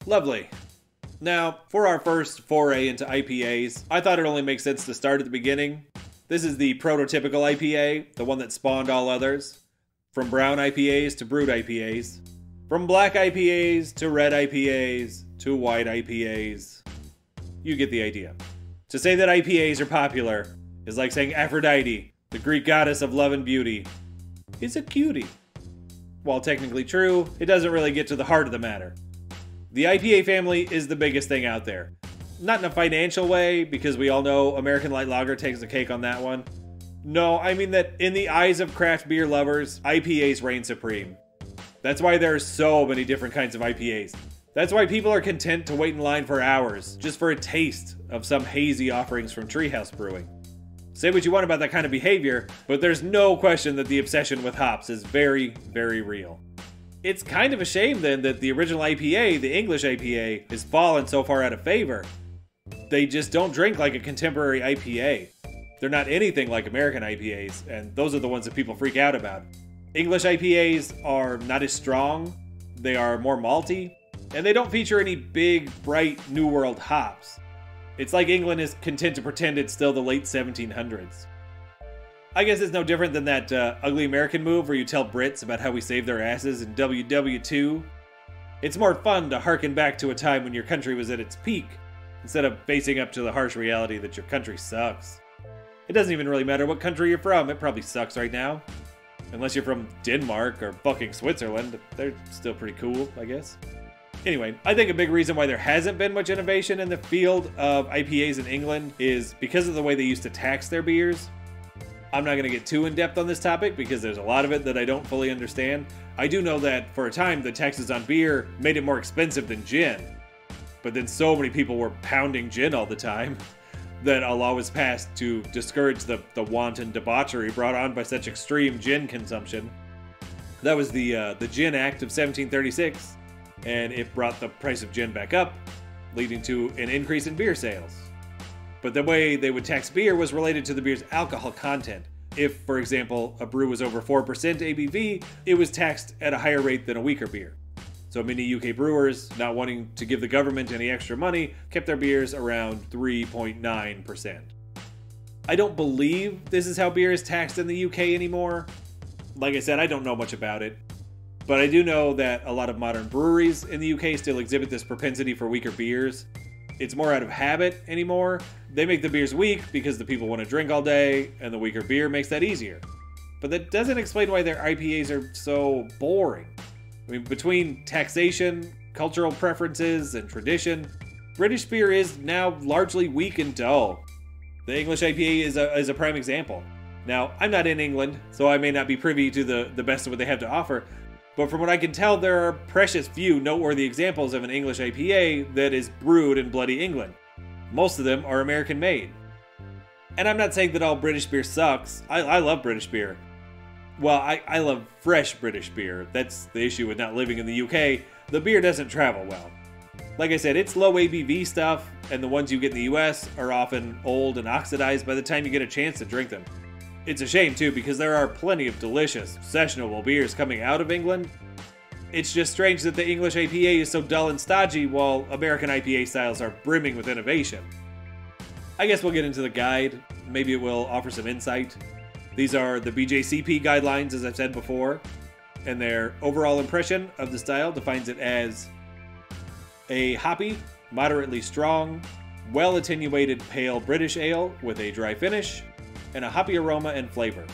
Lovely. Now, for our first foray into IPAs, I thought it only makes sense to start at the beginning. This is the prototypical IPA, the one that spawned all others. From brown IPAs to brewed IPAs. From black IPAs to red IPAs to white IPAs. You get the idea. To say that IPAs are popular is like saying Aphrodite, the Greek goddess of love and beauty, is a cutie. While technically true, it doesn't really get to the heart of the matter. The IPA family is the biggest thing out there. Not in a financial way, because we all know American Light Lager takes the cake on that one. No, I mean that in the eyes of craft beer lovers, IPAs reign supreme. That's why there are so many different kinds of IPAs. That's why people are content to wait in line for hours, just for a taste of some hazy offerings from Treehouse Brewing. Say what you want about that kind of behavior, but there's no question that the obsession with hops is very, very real. It's kind of a shame then that the original IPA, the English IPA, has fallen so far out of favor. They just don't drink like a contemporary IPA. They're not anything like American IPAs, and those are the ones that people freak out about. English IPAs are not as strong, they are more malty, and they don't feature any big, bright, New World hops. It's like England is content to pretend it's still the late 1700s. I guess it's no different than that ugly American move where you tell Brits about how we saved their asses in WW2. It's more fun to harken back to a time when your country was at its peak, instead of facing up to the harsh reality that your country sucks. It doesn't even really matter what country you're from, it probably sucks right now. Unless you're from Denmark or fucking Switzerland, they're still pretty cool, I guess. Anyway, I think a big reason why there hasn't been much innovation in the field of IPAs in England is because of the way they used to tax their beers. I'm not going to get too in-depth on this topic because there's a lot of it that I don't fully understand. I do know that for a time the taxes on beer made it more expensive than gin. But then so many people were pounding gin all the time that a law was passed to discourage the wanton debauchery brought on by such extreme gin consumption. That was the Gin Act of 1736, and it brought the price of gin back up, leading to an increase in beer sales. But the way they would tax beer was related to the beer's alcohol content. If, for example, a brew was over 4% ABV, it was taxed at a higher rate than a weaker beer. So many UK brewers, not wanting to give the government any extra money, kept their beers around 3.9%. I don't believe this is how beer is taxed in the UK anymore. Like I said, I don't know much about it. But I do know that a lot of modern breweries in the UK still exhibit this propensity for weaker beers. It's more out of habit anymore. They make the beers weak because the people want to drink all day, and the weaker beer makes that easier. But that doesn't explain why their IPAs are so boring. I mean, between taxation, cultural preferences, and tradition, British beer is now largely weak and dull. The English IPA is a prime example. Now, I'm not in England, so I may not be privy to the best of what they have to offer, but from what I can tell, there are precious few noteworthy examples of an English IPA that is brewed in bloody England. Most of them are American made. And I'm not saying that all British beer sucks. I love British beer. Well, I love fresh British beer. That's the issue with not living in the UK. The beer doesn't travel well. Like I said, it's low ABV stuff, and the ones you get in the US are often old and oxidized by the time you get a chance to drink them. It's a shame too, because there are plenty of delicious, sessionable beers coming out of England. It's just strange that the English IPA is so dull and stodgy, while American IPA styles are brimming with innovation. I guess we'll get into the guide. Maybe it will offer some insight. These are the BJCP guidelines, as I've said before, and their overall impression of the style defines it as a hoppy, moderately strong, well-attenuated pale British ale with a dry finish, and a hoppy aroma and flavor.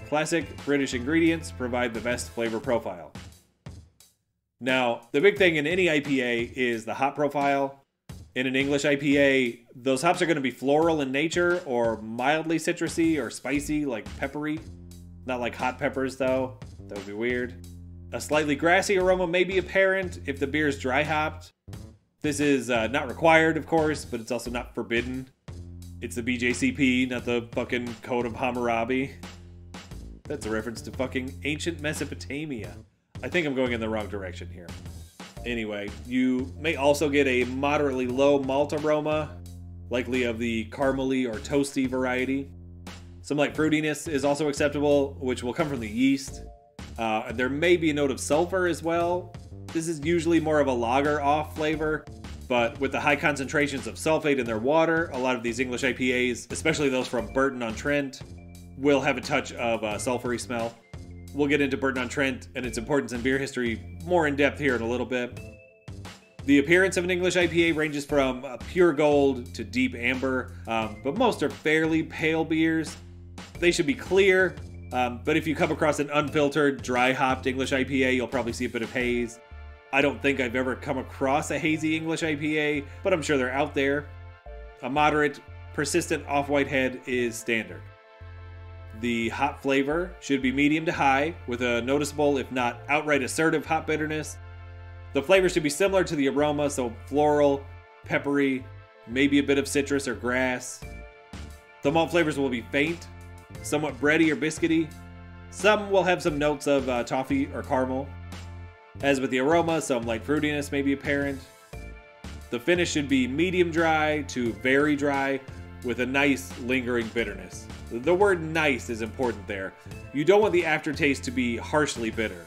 Classic British ingredients provide the best flavor profile. Now, the big thing in any IPA is the hop profile. In an English IPA, those hops are going to be floral in nature, or mildly citrusy or spicy, like peppery. Not like hot peppers, though. That would be weird. A slightly grassy aroma may be apparent if the beer is dry hopped. This is not required, of course, but it's also not forbidden. It's the BJCP, not the fucking Code of Hammurabi. That's a reference to fucking ancient Mesopotamia. I think I'm going in the wrong direction here. Anyway, you may also get a moderately low malt aroma, likely of the caramely or toasty variety. Some light fruitiness is also acceptable, which will come from the yeast. There may be a note of sulfur as well. This is usually more of a lager off flavor, but with the high concentrations of sulfate in their water, a lot of these English IPAs, especially those from Burton-on-Trent, will have a touch of a sulfury smell. We'll get into Burton-on-Trent and its importance in beer history more in depth here in a little bit. The appearance of an English IPA ranges from pure gold to deep amber, but most are fairly pale beers. They should be clear, but if you come across an unfiltered, dry-hopped English IPA, you'll probably see a bit of haze. I don't think I've ever come across a hazy English IPA, but I'm sure they're out there. A moderate, persistent off-white head is standard. The hop flavor should be medium to high, with a noticeable, if not outright assertive, hop bitterness. The flavor should be similar to the aroma, so floral, peppery, maybe a bit of citrus or grass. The malt flavors will be faint, somewhat bready or biscuity. Some will have some notes of toffee or caramel. As with the aroma, some light fruitiness may be apparent. The finish should be medium dry to very dry, with a nice lingering bitterness. The word nice is important there. You don't want the aftertaste to be harshly bitter.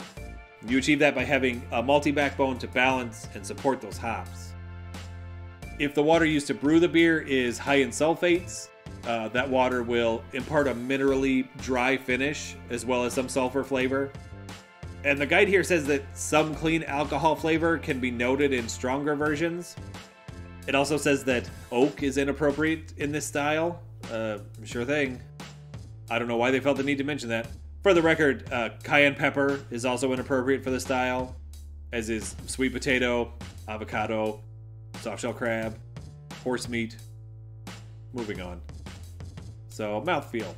You achieve that by having a malty backbone to balance and support those hops. If the water used to brew the beer is high in sulfates, that water will impart a minerally dry finish as well as some sulfur flavor. And the guide here says that some clean alcohol flavor can be noted in stronger versions. It also says that oak is inappropriate in this style. Sure thing. I don't know why they felt the need to mention that. For the record, cayenne pepper is also inappropriate for the style, as is sweet potato, avocado, softshell crab, horse meat. Moving on. So, mouthfeel.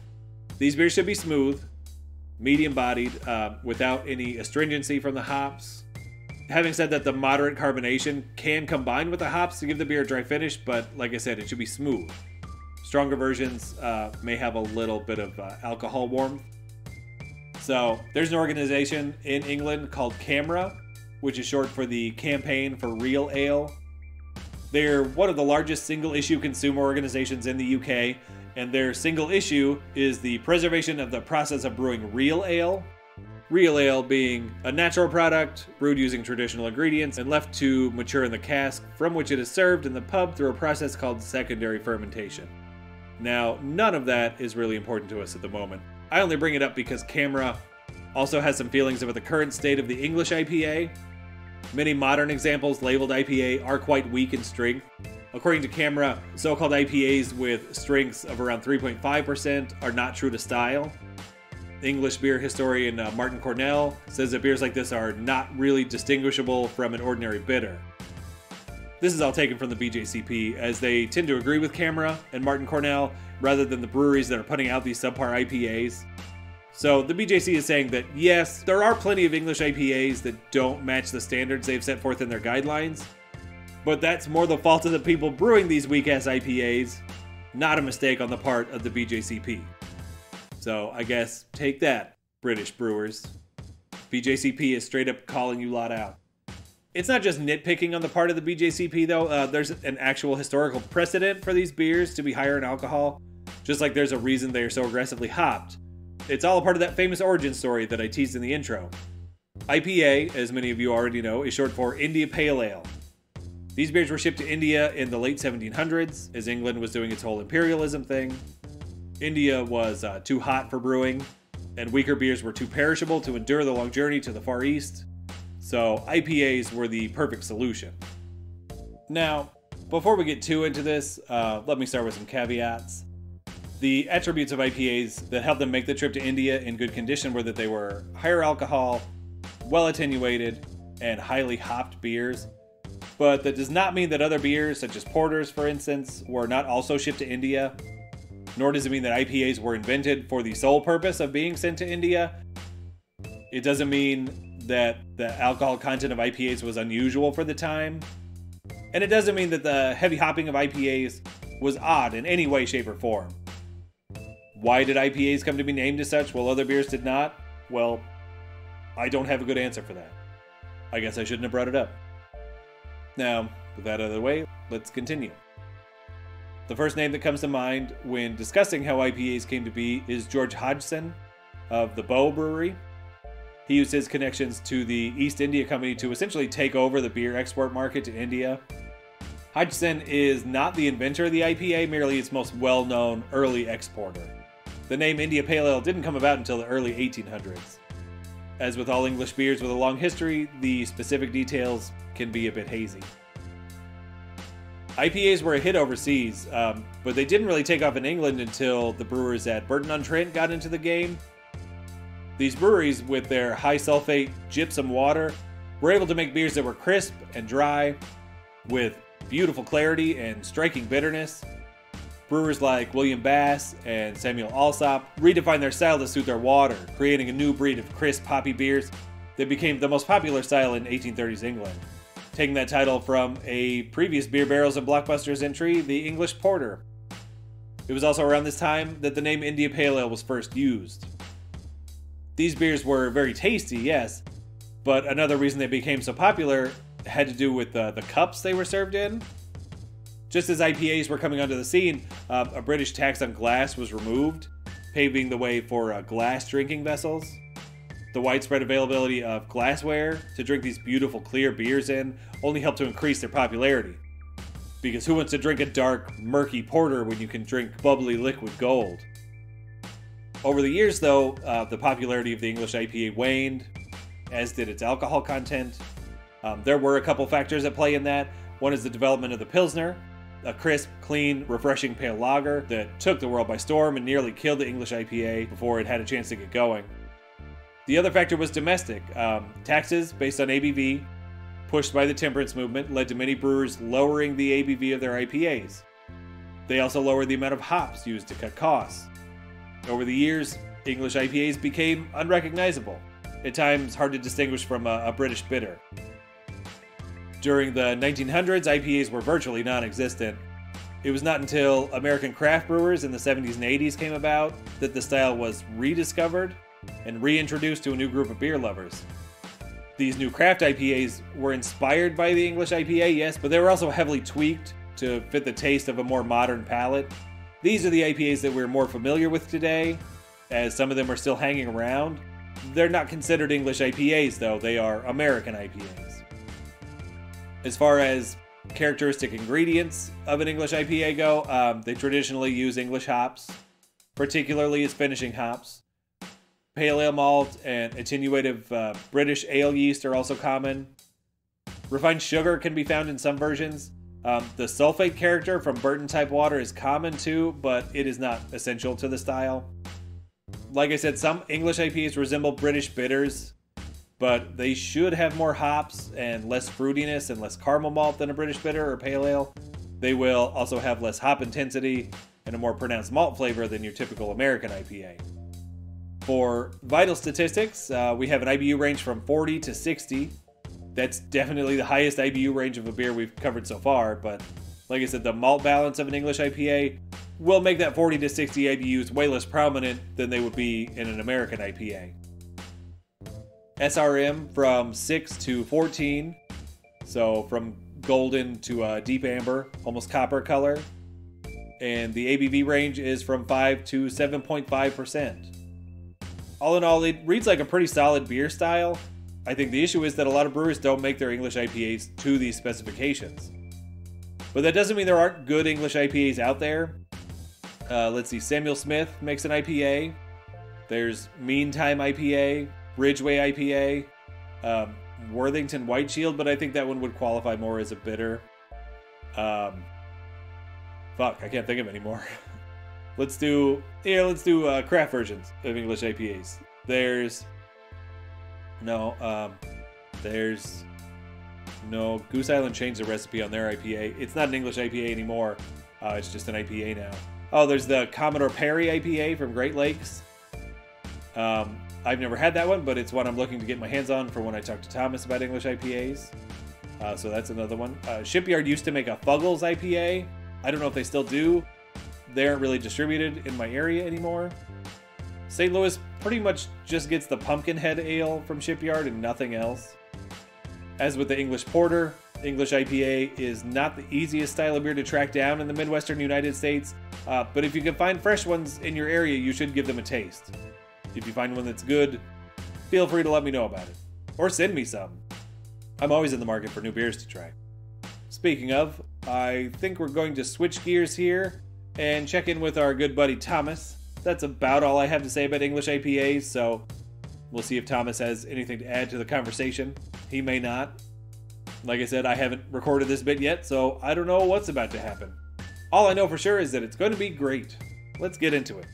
These beers should be smooth, medium-bodied, without any astringency from the hops. Having said that, the moderate carbonation can combine with the hops to give the beer a dry finish, but like I said, it should be smooth. Stronger versions may have a little bit of alcohol warmth. So, there's an organization in England called CAMRA, which is short for the Campaign for Real Ale. They're one of the largest single-issue consumer organizations in the UK, and their single issue is the preservation of the process of brewing real ale. Real ale being a natural product, brewed using traditional ingredients, and left to mature in the cask, from which it is served in the pub through a process called secondary fermentation. Now, none of that is really important to us at the moment. I only bring it up because CAMRA also has some feelings about the current state of the English IPA. Many modern examples labeled IPA are quite weak in strength. According to CAMRA, so-called IPAs with strengths of around 3.5% are not true to style. English beer historian Martin Cornell says that beers like this are not really distinguishable from an ordinary bitter. This is all taken from the BJCP, as they tend to agree with CAMRA and Martin Cornell rather than the breweries that are putting out these subpar IPAs. So the BJC is saying that yes, there are plenty of English IPAs that don't match the standards they've set forth in their guidelines, but that's more the fault of the people brewing these weak-ass IPAs, not a mistake on the part of the BJCP. So I guess take that, British brewers. BJCP is straight up calling you lot out. It's not just nitpicking on the part of the BJCP though, there's an actual historical precedent for these beers to be higher in alcohol, just like there's a reason they are so aggressively hopped. It's all a part of that famous origin story that I teased in the intro. IPA, as many of you already know, is short for India Pale Ale. These beers were shipped to India in the late 1700s, as England was doing its whole imperialism thing. India was too hot for brewing, and weaker beers were too perishable to endure the long journey to the Far East, so IPAs were the perfect solution. Now, before we get too into this, let me start with some caveats. The attributes of IPAs that helped them make the trip to India in good condition were that they were higher alcohol, well attenuated, and highly hopped beers. But that does not mean that other beers, such as porters for instance, were not also shipped to India. Nor does it mean that IPAs were invented for the sole purpose of being sent to India. It doesn't mean that the alcohol content of IPAs was unusual for the time. And it doesn't mean that the heavy hopping of IPAs was odd in any way, shape, or form. Why did IPAs come to be named as such while other beers did not? Well, I don't have a good answer for that. I guess I shouldn't have brought it up. Now, with that out of the way, let's continue. The first name that comes to mind when discussing how IPAs came to be is George Hodgson of the Bow Brewery. He used his connections to the East India Company to essentially take over the beer export market to India. Hodgson is not the inventor of the IPA, merely its most well-known early exporter. The name India Pale Ale didn't come about until the early 1800s. As with all English beers with a long history, the specific details can be a bit hazy. IPAs were a hit overseas, but they didn't really take off in England until the brewers at Burton-on-Trent got into the game. These breweries, with their high sulfate gypsum water, were able to make beers that were crisp and dry, with beautiful clarity and striking bitterness. Brewers like William Bass and Samuel Alsop redefined their style to suit their water, creating a new breed of crisp, hoppy beers that became the most popular style in 1830s England, taking that title from a previous Beer Barrels and Blockbusters entry, the English Porter. It was also around this time that the name India Pale Ale was first used. These beers were very tasty, yes, but another reason they became so popular had to do with the cups they were served in. Just as IPAs were coming onto the scene, a British tax on glass was removed, paving the way for glass drinking vessels. The widespread availability of glassware to drink these beautiful clear beers in only helped to increase their popularity. Because who wants to drink a dark, murky porter when you can drink bubbly liquid gold? Over the years, though, the popularity of the English IPA waned, as did its alcohol content. There were a couple factors at play in that. One is the development of the Pilsner, a crisp, clean, refreshing pale lager that took the world by storm and nearly killed the English IPA before it had a chance to get going. The other factor was domestic. Taxes based on ABV, pushed by the temperance movement, led to many brewers lowering the ABV of their IPAs. They also lowered the amount of hops used to cut costs. Over the years, English IPAs became unrecognizable, at times hard to distinguish from a British bitter. During the 1900s, IPAs were virtually non-existent. It was not until American craft brewers in the 70s and 80s came about that the style was rediscovered and reintroduced to a new group of beer lovers. These new craft IPAs were inspired by the English IPA, yes, but they were also heavily tweaked to fit the taste of a more modern palate. These are the IPAs that we're more familiar with today, as some of them are still hanging around. They're not considered English IPAs, though. They are American IPAs. As far as characteristic ingredients of an English IPA go, they traditionally use English hops, particularly as finishing hops. Pale ale malt and attenuative British ale yeast are also common. Refined sugar can be found in some versions. The sulfate character from Burton type water is common too, but it is not essential to the style. Like I said, some English IPAs resemble British bitters, but they should have more hops and less fruitiness and less caramel malt than a British bitter or pale ale. They will also have less hop intensity and a more pronounced malt flavor than your typical American IPA. For vital statistics, we have an IBU range from 40 to 60. That's definitely the highest IBU range of a beer we've covered so far, but like I said, the malt balance of an English IPA will make that 40 to 60 IBUs way less prominent than they would be in an American IPA. SRM from 6 to 14, so from golden to deep amber, almost copper color. And the ABV range is from 5 to 7.5%. All in all, it reads like a pretty solid beer style. I think the issue is that a lot of brewers don't make their English IPAs to these specifications. But that doesn't mean there aren't good English IPAs out there. Let's see, Samuel Smith makes an IPA. There's Meantime IPA, Ridgeway IPA, Worthington White Shield, but I think that one would qualify more as a bitter. Fuck, I can't think of any more. Let's do craft versions of English IPAs. There's Goose Island changed the recipe on their IPA. It's not an English IPA anymore. It's just an IPA now. Oh, there's the Commodore Perry IPA from Great Lakes. I've never had that one, but it's one I'm looking to get my hands on for when I talk to Thomas about English IPAs. So that's another one. Shipyard used to make a Fuggles IPA. I don't know if they still do. They aren't really distributed in my area anymore. St. Louis pretty much just gets the Pumpkinhead Ale from Shipyard and nothing else. As with the English Porter, English IPA is not the easiest style of beer to track down in the Midwestern United States, but if you can find fresh ones in your area, you should give them a taste. If you find one that's good, feel free to let me know about it. Or send me some. I'm always in the market for new beers to try. Speaking of, I think we're going to switch gears here and check in with our good buddy Thomas. That's about all I have to say about English IPAs, so we'll see if Thomas has anything to add to the conversation. He may not. Like I said, I haven't recorded this bit yet, so I don't know what's about to happen. All I know for sure is that it's going to be great. Let's get into it.